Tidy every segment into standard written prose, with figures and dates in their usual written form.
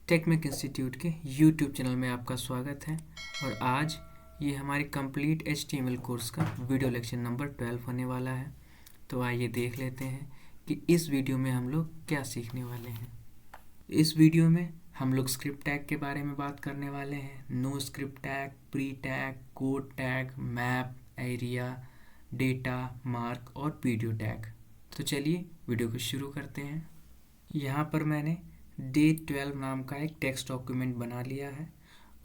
टेकमेक institute के YouTube channel में आपका स्वागत है। और आज ये हमारी कंप्लीट HTML कोर्स का वीडियो लेक्चर नंबर 12 होने वाला है। तो आइए देख लेते हैं कि इस वीडियो में हम लोग क्या सीखने वाले हैं। इस वीडियो में हम लोग स्क्रिप्ट टैग के बारे में बात करने वाले हैं। No script tag, pre tag, code tag, map, area, data, mark और वीडियो टैग। तो चलिए वीडियो को शुरू करते हैं। यहाँ पर मैंने डे 12 नाम का एक टेक्स्ट डॉक्यूमेंट बना लिया है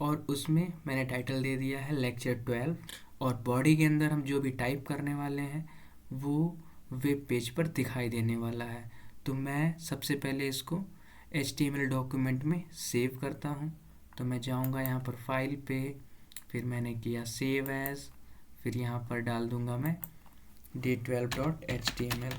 और उसमें मैंने टाइटल दे दिया है लेक्चर 12। और बॉडी के अंदर हम जो भी टाइप करने वाले हैं वो वेब पेज पर दिखाई देने वाला है। तो मैं सबसे पहले इसको HTML डॉक्यूमेंट में सेव करता हूँ। तो मैं जाऊँगा यहाँ पर फाइल पे, फिर मैंने किया सेव एज, फिर यहाँ पर डाल दूँगा मैं day12.html।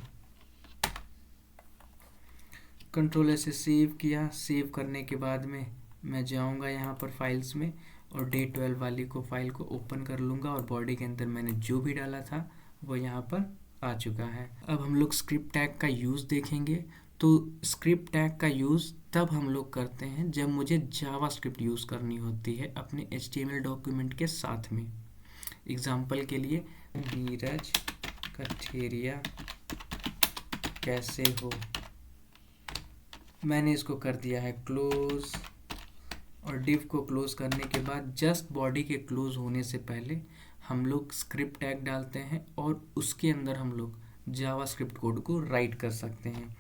कंट्रोल से सेव किया। सेव करने के बाद में मैं जाऊंगा यहाँ पर फाइल्स में और डे 12 वाली फाइल को ओपन कर लूँगा और बॉडी के अंदर मैंने जो भी डाला था वो यहाँ पर आ चुका है। अब हम लोग स्क्रिप्ट टैग का यूज़ देखेंगे। तो स्क्रिप्ट टैग का यूज़ तब हम लोग करते हैं जब मुझे जावास्क्रिप्ट यूज़ करनी होती है अपने HTML डॉक्यूमेंट के साथ में। एग्जाम्पल के लिए नीरज कठेरिया कैसे हो, मैंने इसको कर दिया है क्लोज। और डिव को क्लोज करने के बाद जस्ट बॉडी के क्लोज होने से पहले हम लोग स्क्रिप्ट टैग डालते हैं और उसके अंदर हम लोग जावास्क्रिप्ट कोड को राइट कर सकते हैं।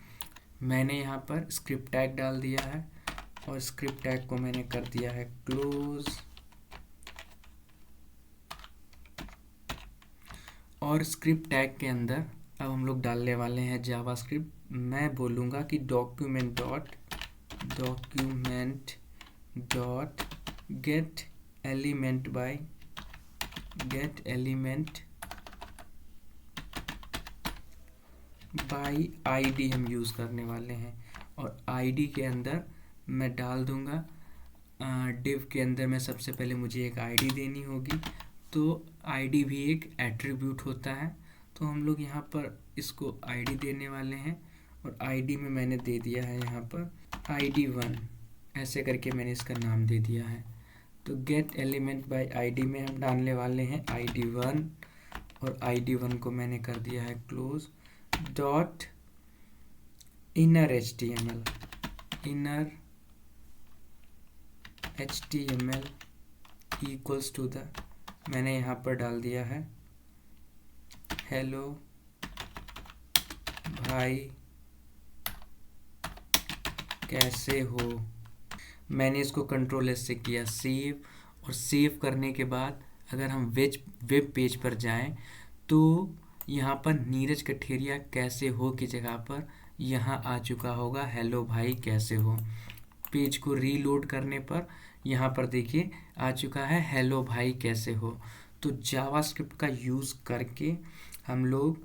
मैंने यहाँ पर स्क्रिप्ट टैग डाल दिया है और स्क्रिप्ट टैग को मैंने कर दिया है क्लोज। और स्क्रिप्ट टैग के अंदर अब हम लोग डालने वाले हैं जावास्क्रिप्ट। मैं बोलूँगा कि document dot gate element by ID हम यूज़ करने वाले हैं। और आईडी के अंदर मैं डाल दूँगा डिव के अंदर मैं सबसे पहले मुझे एक आईडी देनी होगी। तो आईडी भी एक एट्रीब्यूट होता है, तो हम लोग यहाँ पर इसको आईडी देने वाले हैं। और आईडी में मैंने दे दिया है यहाँ पर ID1, ऐसे करके मैंने इसका नाम दे दिया है। तो गेट एलिमेंट बाय आईडी में हम डालने वाले हैं ID1 और ID1 को मैंने कर दिया है close. Dot inner HTML equals to the, मैंने यहाँ पर डाल दिया है हेलो भाई कैसे हो। मैंने इसको कंट्रोल एस से किया सेव। और सेव करने के बाद अगर हम वेब पेज पर जाएं तो यहाँ पर नीरज कठेरिया कैसे हो की जगह पर यहाँ आ चुका होगा हेलो भाई कैसे हो। पेज को रीलोड करने पर यहाँ पर देखिए आ चुका है हेलो भाई कैसे हो। तो जावास्क्रिप्ट का यूज़ करके हम लोग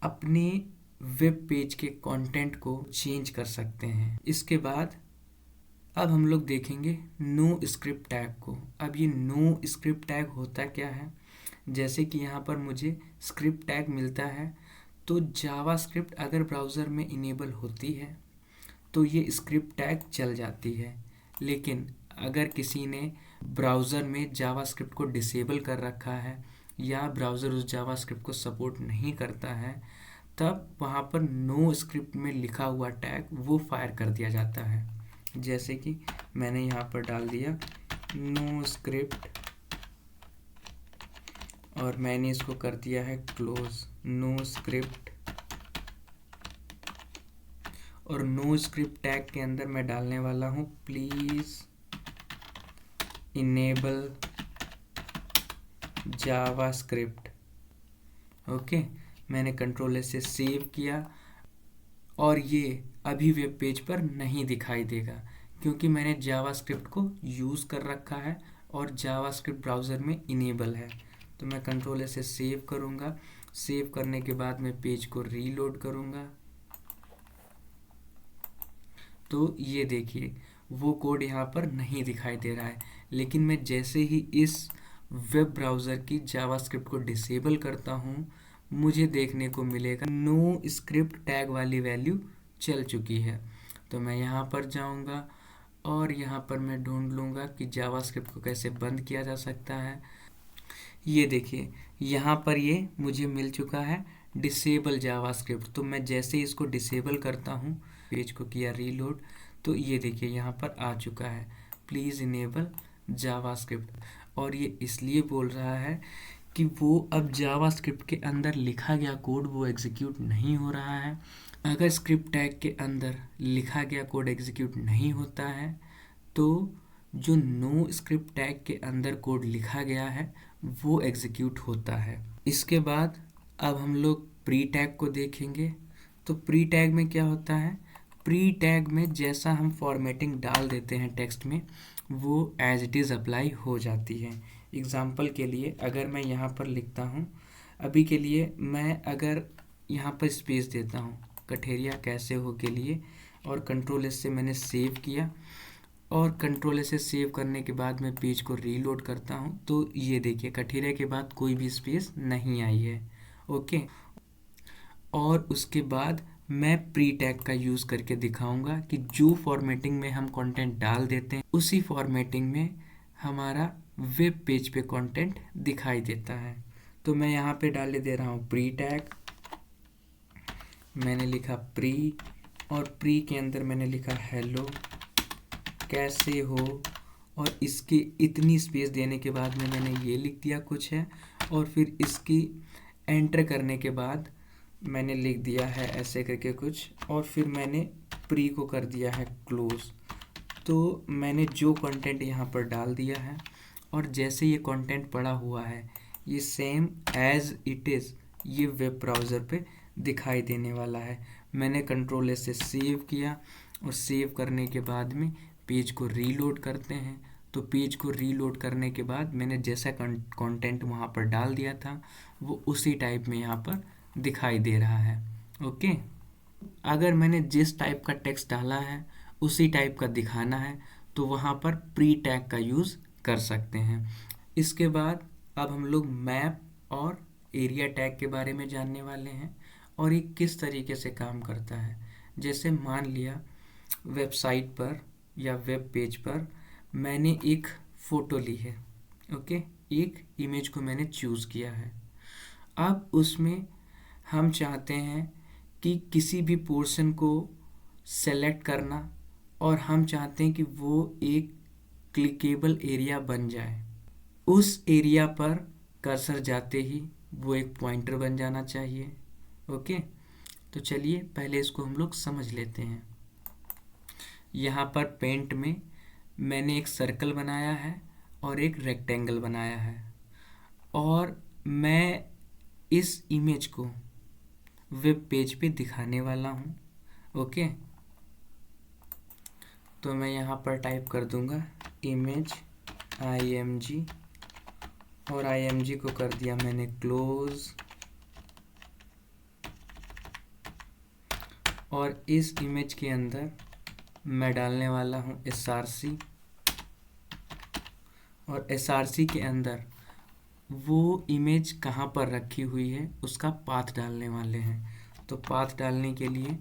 अपने वेब पेज के कंटेंट को चेंज कर सकते हैं। इसके बाद अब हम लोग देखेंगे नो स्क्रिप्ट टैग को। अब ये नो स्क्रिप्ट टैग होता क्या है, जैसे कि यहाँ पर मुझे स्क्रिप्ट टैग मिलता है तो जावास्क्रिप्ट अगर ब्राउज़र में इनेबल होती है तो ये स्क्रिप्ट टैग चल जाती है। लेकिन अगर किसी ने ब्राउज़र में जावास्क्रिप्ट को डिसेबल कर रखा है या ब्राउज़र उस जावास्क्रिप्ट को सपोर्ट नहीं करता है, तब वहाँ पर नो स्क्रिप्ट में लिखा हुआ टैग वो फायर कर दिया जाता है। जैसे कि मैंने यहाँ पर डाल दिया नो स्क्रिप्ट और मैंने इसको कर दिया है क्लोज। नो स्क्रिप्ट और नो स्क्रिप्ट टैग के अंदर मैं डालने वाला हूँ प्लीज़ इनेबल जावास्क्रिप्ट। ओके, मैंने कंट्रोल एस से सेव किया और ये अभी वेब पेज पर नहीं दिखाई देगा क्योंकि मैंने जावास्क्रिप्ट को यूज़ कर रखा है और जावास्क्रिप्ट ब्राउज़र में इनेबल है। तो मैं कंट्रोल एस से सेव करूँगा। सेव करने के बाद मैं पेज को रीलोड करूँगा तो ये देखिए वो कोड यहाँ पर नहीं दिखाई दे रहा है। लेकिन मैं जैसे ही इस वेब ब्राउज़र की जावास्क्रिप्ट को डिसेबल करता हूँ मुझे देखने को मिलेगा नो स्क्रिप्ट टैग वाली वैल्यू चल चुकी है। तो मैं यहाँ पर जाऊँगा और यहाँ पर मैं ढूंढ लूँगा कि जावास्क्रिप्ट को कैसे बंद किया जा सकता है। ये देखिए यहाँ पर ये मुझे मिल चुका है डिसेबल जावास्क्रिप्ट। तो मैं जैसे ही इसको डिसेबल करता हूँ, पेज को किया रीलोड, तो ये देखिए यहाँ पर आ चुका है प्लीज़ इनेबल जावास्क्रिप्ट। और ये इसलिए बोल रहा है कि वो अब जावास्क्रिप्ट के अंदर लिखा गया कोड वो एग्जीक्यूट नहीं हो रहा है। अगर स्क्रिप्ट टैग के अंदर लिखा गया कोड एग्जीक्यूट नहीं होता है तो जो नो स्क्रिप्ट टैग के अंदर कोड लिखा गया है वो एग्जीक्यूट होता है। इसके बाद अब हम लोग प्री टैग को देखेंगे। तो प्री टैग में क्या होता है, प्री टैग में जैसा हम फॉर्मेटिंग डाल देते हैं टेक्स्ट में वो एज इट इज़ अप्लाई हो जाती है। एग्जाम्पल के लिए अगर मैं यहाँ पर लिखता हूँ, अभी के लिए मैं अगर यहाँ पर स्पेस देता हूँ कठेरिया कैसे हो के लिए, और कंट्रोल एस से मैंने सेव किया, और कंट्रोल एस से सेव करने के बाद मैं पेज को रीलोड करता हूँ, तो ये देखिए कठेरिया के बाद कोई भी स्पेस नहीं आई है। ओके, और उसके बाद मैं प्री टैग का यूज़ करके दिखाऊंगा कि जो फॉर्मेटिंग में हम कंटेंट डाल देते हैं उसी फॉर्मेटिंग में हमारा वेब पेज पे कंटेंट दिखाई देता है। तो मैं यहाँ पे डाले दे रहा हूँ प्री टैग, मैंने लिखा प्री, और प्री के अंदर मैंने लिखा हेलो कैसे हो, और इसकी इतनी स्पेस देने के बाद में मैंने ये लिख दिया कुछ है, और फिर इसकी एंटर करने के बाद मैंने लिख दिया है ऐसे करके कुछ, और फिर मैंने प्री को कर दिया है क्लोज। तो मैंने जो कंटेंट यहाँ पर डाल दिया है, और जैसे ये कंटेंट पड़ा हुआ है ये सेम एज इट इज़ ये वेब ब्राउज़र पे दिखाई देने वाला है। मैंने कंट्रोल एस से सेव किया, और सेव करने के बाद में पेज को रीलोड करते हैं। तो पेज को रीलोड करने के बाद मैंने जैसा कंटेंट वहाँ पर डाल दिया था वो उसी टाइप में यहाँ पर दिखाई दे रहा है। ओके, अगर मैंने जिस टाइप का टेक्स्ट डाला है उसी टाइप का दिखाना है तो वहाँ पर प्री टैग का यूज़ कर सकते हैं। इसके बाद अब हम लोग मैप और एरिया टैग के बारे में जानने वाले हैं, और ये किस तरीके से काम करता है। जैसे मान लिया वेबसाइट पर या वेब पेज पर मैंने एक फ़ोटो ली है, ओके, एक इमेज को मैंने चूज़ किया है। अब उसमें हम चाहते हैं कि किसी भी पोर्शन को सेलेक्ट करना, और हम चाहते हैं कि वो एक क्लिकेबल एरिया बन जाए। उस एरिया पर कर्सर जाते ही वो एक पॉइंटर बन जाना चाहिए। ओके, तो चलिए पहले इसको हम लोग समझ लेते हैं। यहाँ पर पेंट में मैंने एक सर्कल बनाया है और एक रेक्टेंगल बनाया है, और मैं इस इमेज को वेब पेज पे दिखाने वाला हूँ। ओके, तो मैं यहाँ पर टाइप कर दूँगा इमेज img, और img को कर दिया मैंने क्लोज, और इस इमेज के अंदर मैं डालने वाला हूँ src, और src के अंदर वो इमेज कहाँ पर रखी हुई है उसका पाथ डालने वाले हैं। तो पाथ डालने के लिए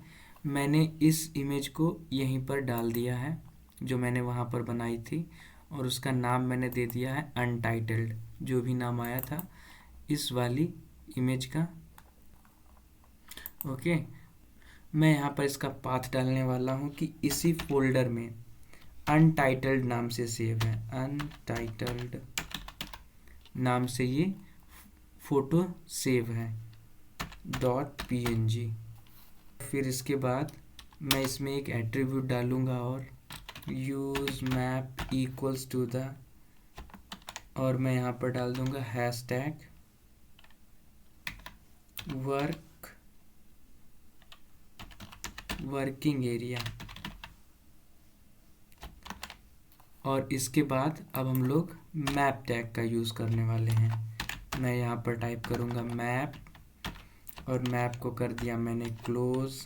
मैंने इस इमेज को यहीं पर डाल दिया है जो मैंने वहाँ पर बनाई थी, और उसका नाम मैंने दे दिया है अनटाइटल्ड, जो भी नाम आया था इस वाली इमेज का। ओके, मैं यहाँ पर इसका पाथ डालने वाला हूँ कि इसी फोल्डर में अनटाइटल्ड नाम से सेव है, अनटाइटल्ड नाम से ये फ़ोटो सेव है .png। फिर इसके बाद मैं इसमें एक एट्रीब्यूट डालूँगा, और use map equals to the, और मैं यहाँ पर डाल दूँगा हैशटैग वर्किंग एरिया। और इसके बाद अब हम लोग मैप टैग का यूज़ करने वाले हैं। मैं यहाँ पर टाइप करूँगा मैप, और मैप को कर दिया मैंने क्लोज,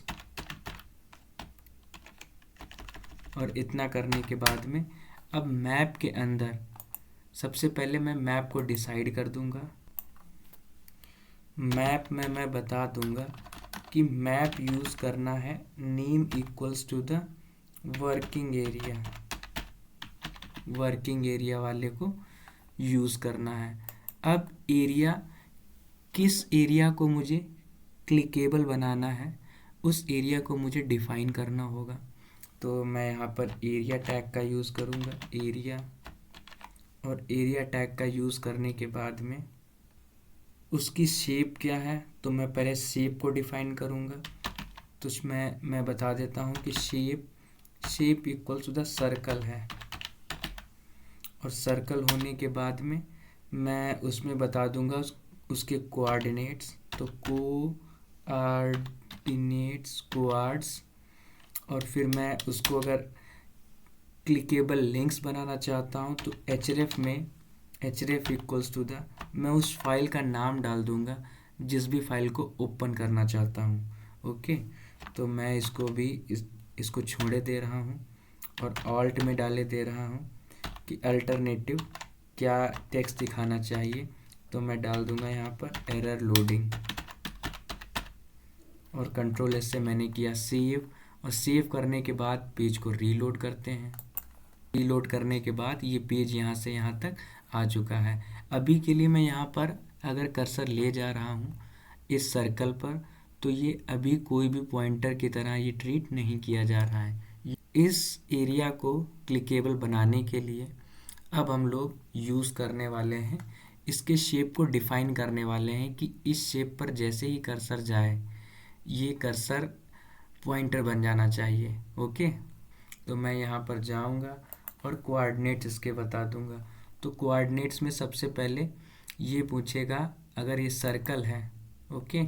और इतना करने के बाद में अब मैप के अंदर सबसे पहले मैं मैप को डिसाइड कर दूँगा। मैप में मैं बता दूँगा कि मैप यूज़ करना है name equals to the working area, working area वाले को यूज़ करना है। अब एरिया, किस एरिया को मुझे क्लिकेबल बनाना है उस एरिया को मुझे डिफाइन करना होगा। तो मैं यहाँ पर एरिया टैग का यूज़ करूँगा, एरिया, और एरिया टैग का यूज़ करने के बाद में उसकी शेप क्या है, तो मैं पहले शेप को डिफाइन करूँगा। तो उसमें मैं बता देता हूँ कि shape equals to the circle है, और सर्कल होने के बाद में मैं उसमें बता दूंगा उसके कोऑर्डिनेट्स। तो कोऑर्ड्स, और फिर मैं उसको अगर क्लिकेबल लिंक्स बनाना चाहता हूँ तो href इक्वल्स टू द, मैं उस फाइल का नाम डाल दूंगा जिस भी फाइल को ओपन करना चाहता हूँ। ओके, तो मैं इसको भी इसको छोड़े दे रहा हूँ और ऑल्ट में डाले दे रहा हूँ कि अल्टरनेटिव क्या टेक्स्ट दिखाना चाहिए। तो मैं डाल दूंगा यहाँ पर एरर लोडिंग, और कंट्रोल एस से मैंने किया सेव, और सेव करने के बाद पेज को रीलोड करते हैं। रीलोड करने के बाद ये पेज यहाँ से यहाँ तक आ चुका है। अभी के लिए मैं यहाँ पर अगर कर्सर ले जा रहा हूँ इस सर्कल पर, तो ये अभी कोई भी पॉइंटर की तरह ये ट्रीट नहीं किया जा रहा है। इस एरिया को क्लिकेबल बनाने के लिए अब हम लोग यूज़ करने वाले हैं, इसके शेप को डिफाइन करने वाले हैं कि इस शेप पर जैसे ही कर्सर जाए ये कर्सर पॉइंटर बन जाना चाहिए। ओके, तो मैं यहाँ पर जाऊँगा और कोऑर्डिनेट्स इसके बता दूँगा। तो कोऑर्डिनेट्स में सबसे पहले ये पूछेगा अगर ये सर्कल है, ओके,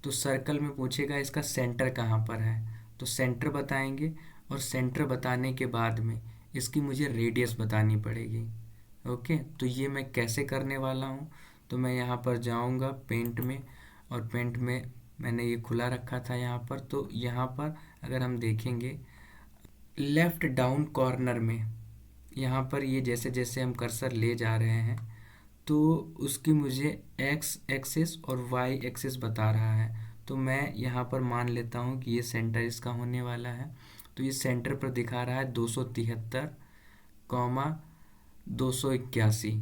तो सर्कल में पूछेगा इसका सेंटर कहाँ पर है, तो सेंटर बताएंगे, और सेंटर बताने के बाद में इसकी मुझे रेडियस बतानी पड़ेगी। ओके, तो ये मैं कैसे करने वाला हूँ, तो मैं यहाँ पर जाऊँगा पेंट में, और पेंट में मैंने ये खुला रखा था यहाँ पर। तो यहाँ पर अगर हम देखेंगे लेफ़्ट डाउन कॉर्नर में यहाँ पर ये जैसे जैसे हम कर्सर ले जा रहे हैं तो उसकी मुझे एक्स एक्सिस और वाई एक्सिस बता रहा है। तो मैं यहाँ पर मान लेता हूँ कि ये सेंटर इसका होने वाला है। तो ये सेंटर पर दिखा रहा है 273, 281।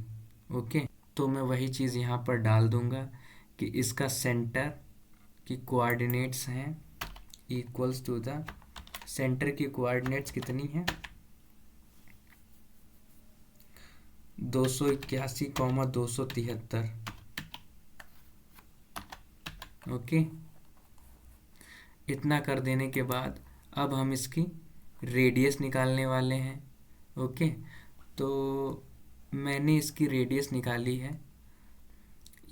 ओके, तो मैं वही चीज़ यहाँ पर डाल दूँगा कि इसका सेंटर की कोऑर्डिनेट्स हैं इक्वल्स टू द, सेंटर की कोऑर्डिनेट्स कितनी है 281, 273। ओके, इतना कर देने के बाद अब हम इसकी रेडियस निकालने वाले हैं। ओके, तो मैंने इसकी रेडियस निकाली है,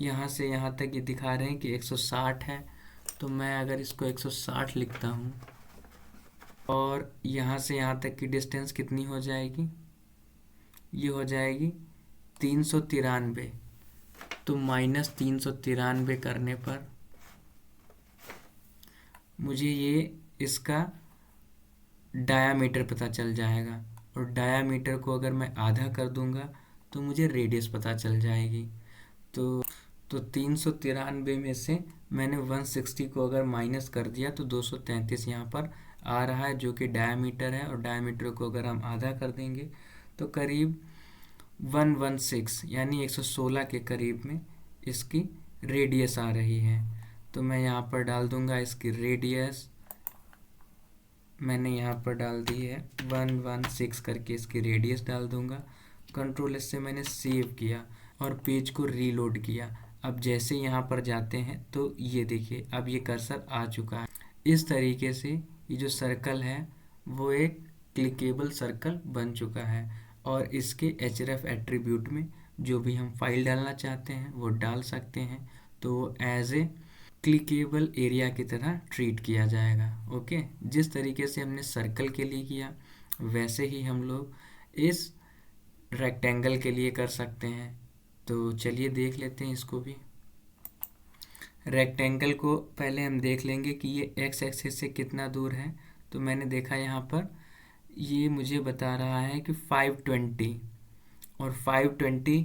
यहाँ से यहाँ तक ये दिखा रहे हैं कि 160 है। तो मैं अगर इसको 160 लिखता हूँ और यहाँ से यहाँ तक की डिस्टेंस कितनी हो जाएगी, ये हो जाएगी 393। तो -393 करने पर मुझे ये इसका डायामीटर पता चल जाएगा, और डायामीटर को अगर मैं आधा कर दूंगा तो मुझे रेडियस पता चल जाएगी। तो 393 में से मैंने 160 को अगर माइनस कर दिया तो 233 यहाँ पर आ रहा है जो कि डायामीटर है, और डायामीटर को अगर हम आधा कर देंगे तो करीब 116 यानी 116 के करीब में इसकी रेडियस आ रही है। तो मैं यहाँ पर डाल दूंगा इसकी रेडियस, मैंने यहाँ पर डाल दी है 116 करके इसकी रेडियस डाल दूंगा। कंट्रोल एस से मैंने सेव किया और पेज को रीलोड किया। अब जैसे यहाँ पर जाते हैं तो ये देखिए अब ये कर्सर आ चुका है। इस तरीके से ये जो सर्कल है वो एक क्लिकेबल सर्कल बन चुका है, और इसके href एट्रीब्यूट में जो भी हम फाइल डालना चाहते हैं वो डाल सकते हैं। तो एज ए क्लिकेबल एरिया की तरह ट्रीट किया जाएगा। ओके, जिस तरीके से हमने सर्कल के लिए किया वैसे ही हम लोग इस रेक्टेंगल के लिए कर सकते हैं। तो चलिए देख लेते हैं इसको भी। रेक्टेंगल को पहले हम देख लेंगे कि ये एक्स एक्सिस से कितना दूर है। तो मैंने देखा यहाँ पर ये मुझे बता रहा है कि 520, और 520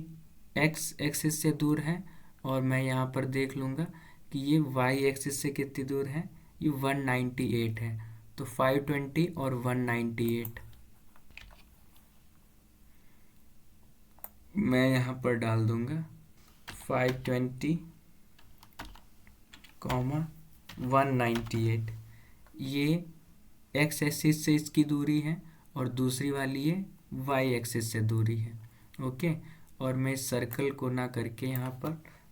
एक्स एक्सिस से दूर है, और मैं यहाँ पर देख लूँगा कि ये वाई एक्सिस से कितनी दूर है, ये 198 है। तो 520 और 198 मैं यहाँ पर डाल दूंगा 520, 198। ये एक्स एक्सिस से इसकी दूरी है और दूसरी वाली ये वाई एक्सिस से दूरी है। ओके, और मैं इस सर्कल को ना करके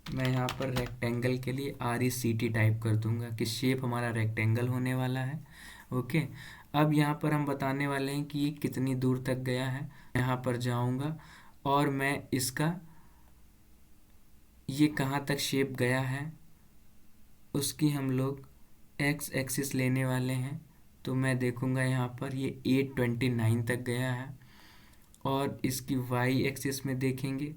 मैं यहाँ पर रेक्टेंगल के लिए RECT टाइप कर दूंगा कि शेप हमारा रेक्टेंगल होने वाला है। ओके, अब यहाँ पर हम बताने वाले हैं कि ये कितनी दूर तक गया है। यहाँ पर जाऊँगा और मैं इसका ये कहाँ तक शेप गया है उसकी हम लोग एक्स एक्सिस लेने वाले हैं। तो मैं देखूँगा यहाँ पर ये 829 तक गया है और इसकी वाई एक्सिस में देखेंगे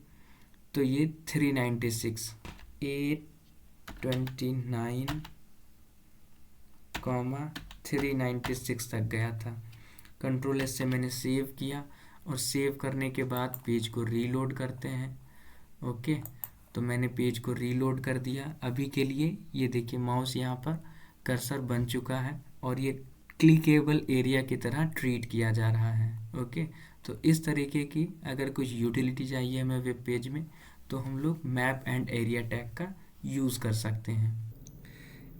तो ये 396, 829, 396 तक गया था। कंट्रोल एस से मैंने सेव किया और सेव करने के बाद पेज को रीलोड करते हैं। ओके, तो मैंने पेज को रीलोड कर दिया। अभी के लिए ये देखिए माउस यहाँ पर कर्सर बन चुका है और ये क्लिकेबल एरिया की तरह ट्रीट किया जा रहा है। ओके, तो इस तरीके की अगर कुछ यूटिलिटी चाहिए हमें वेब पेज में तो हम लोग मैप एंड एरिया टैग का यूज़ कर सकते हैं।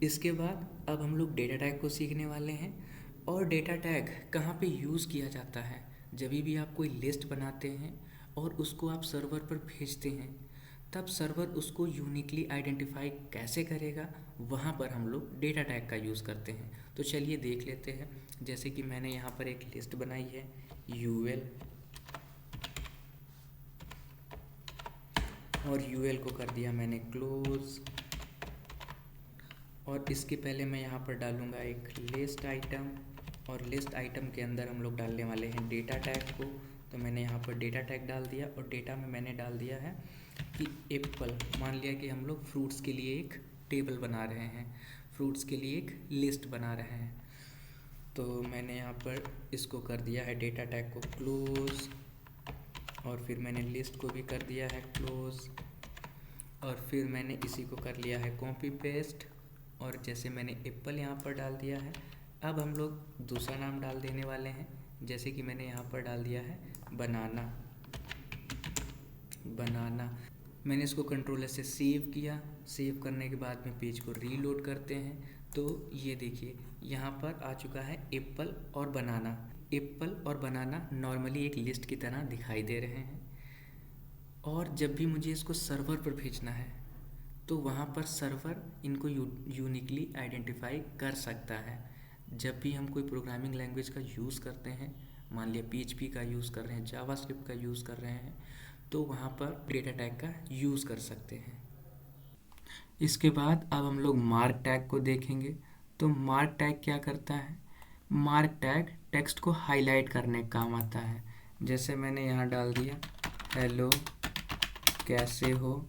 इसके बाद अब हम लोग डेटा टैग को सीखने वाले हैं। और डेटा टैग कहाँ पे यूज़ किया जाता है? जब भी आप कोई लिस्ट बनाते हैं और उसको आप सर्वर पर भेजते हैं तब सर्वर उसको यूनिकली आइडेंटिफाई कैसे करेगा, वहाँ पर हम लोग डेटा टैग का यूज़ करते हैं। तो चलिए देख लेते हैं। जैसे कि मैंने यहाँ पर एक लिस्ट बनाई है UL, और UL को कर दिया मैंने क्लोज, और इसके पहले मैं यहाँ पर डालूँगा एक लिस्ट आइटम, और लिस्ट आइटम के अंदर हम लोग डालने वाले हैं डेटा टैग को। तो मैंने यहाँ पर डेटा टैग डाल दिया और डेटा में मैंने डाल दिया है कि एप्पल। मान लिया कि हम लोग फ्रूट्स के लिए एक टेबल बना रहे हैं, फ्रूट्स के लिए एक लिस्ट बना रहे हैं। तो मैंने यहाँ पर इसको कर दिया है डेटा टैग को क्लोज, और फिर मैंने लिस्ट को भी कर दिया है क्लोज, और फिर मैंने इसी को कर लिया है कॉपी पेस्ट, और जैसे मैंने एप्पल यहाँ पर डाल दिया है। अब हम लोग दूसरा नाम डाल देने वाले हैं। जैसे कि मैंने यहाँ पर डाल दिया है बनाना। मैंने इसको कंट्रोल एस से सेव किया। सेव करने के बाद में पेज को रीलोड करते हैं तो ये देखिए यहाँ पर आ चुका है एप्पल और बनाना। एप्पल और बनाना नॉर्मली एक लिस्ट की तरह दिखाई दे रहे हैं, और जब भी मुझे इसको सर्वर पर भेजना है तो वहाँ पर सर्वर इनको यूनिकली आइडेंटिफाई कर सकता है। जब भी हम कोई प्रोग्रामिंग लैंग्वेज का यूज़ करते हैं, मान लिया PHP का यूज़ कर रहे हैं, जावास्क्रिप्ट का यूज़ कर रहे हैं, तो वहाँ पर डेटा टैग का यूज़ कर सकते हैं। इसके बाद अब हम लोग मार्क टैग को देखेंगे। तो मार्क टैग क्या करता है? मार्क टैग टेक्स्ट को हाईलाइट करने का काम आता है। जैसे मैंने यहाँ डाल दिया हेलो कैसे हो,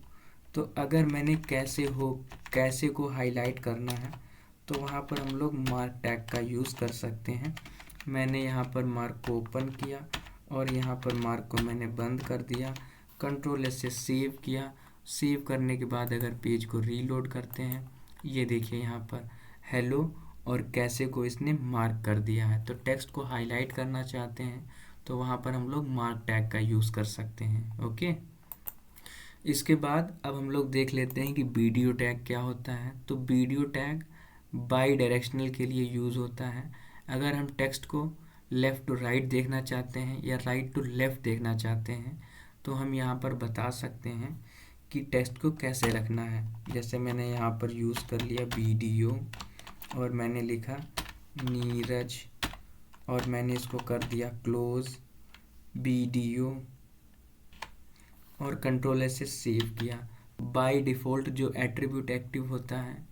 तो अगर मैंने कैसे को हाईलाइट करना है तो वहाँ पर हम लोग मार्क टैग का यूज़ कर सकते हैं। मैंने यहाँ पर मार्क को ओपन किया और यहाँ पर मार्क को मैंने बंद कर दिया। कंट्रोल एस से सेव किया। सेव करने के बाद अगर पेज को रीलोड करते हैं, ये देखिए यहाँ पर हेलो और कैसे को इसने मार्क कर दिया है। तो टेक्स्ट को हाईलाइट करना चाहते हैं तो वहाँ पर हम लोग मार्क टैग का यूज़ कर सकते हैं। ओके, इसके बाद अब हम लोग देख लेते हैं कि वीडियो टैग क्या होता है। तो वीडियो टैग बाई डायरेक्शनल के लिए यूज़ होता है। अगर हम टेक्स्ट को लेफ़्ट टू राइट देखना चाहते हैं या राइट टू लेफ़्ट देखना चाहते हैं तो हम यहाँ पर बता सकते हैं कि टेक्स्ट को कैसे रखना है। जैसे मैंने यहाँ पर यूज़ कर लिया वीडियो और मैंने लिखा नीरज, और मैंने इसको कर दिया क्लोज वीडियो और कंट्रोल एस से सेव किया। बाय डिफ़ॉल्ट जो एट्रीब्यूट एक्टिव होता है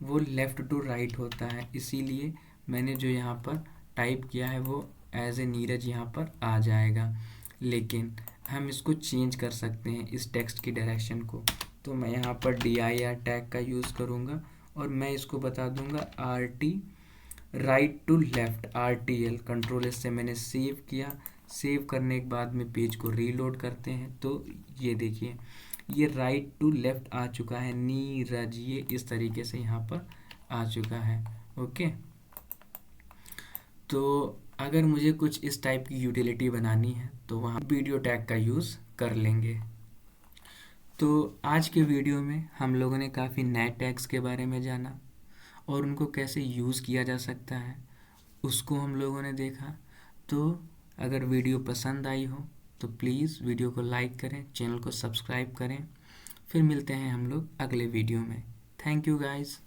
वो लेफ़्ट टू राइट होता है, इसीलिए मैंने जो यहाँ पर टाइप किया है वो एज ए नीरज यहाँ पर आ जाएगा। लेकिन हम इसको चेंज कर सकते हैं इस टेक्स्ट की डायरेक्शन को। तो मैं यहाँ पर dir टैग का यूज़ करूँगा और मैं इसको बता दूँगा RT right to left RTL। Control S से मैंने सेव किया। सेव करने के बाद में पेज को रीलोड करते हैं तो ये देखिए ये राइट टू लेफ़्ट आ चुका है नीरज, ये इस तरीके से यहाँ पर आ चुका है। ओके, तो अगर मुझे कुछ इस टाइप की यूटिलिटी बनानी है तो वहाँ वीडियो टैग का यूज़ कर लेंगे। तो आज के वीडियो में हम लोगों ने काफ़ी नए टैग्स के बारे में जाना और उनको कैसे यूज़ किया जा सकता है उसको हम लोगों ने देखा। तो अगर वीडियो पसंद आई हो तो प्लीज़ वीडियो को लाइक करें, चैनल को सब्सक्राइब करें। फिर मिलते हैं हम लोग अगले वीडियो में। Thank you guys.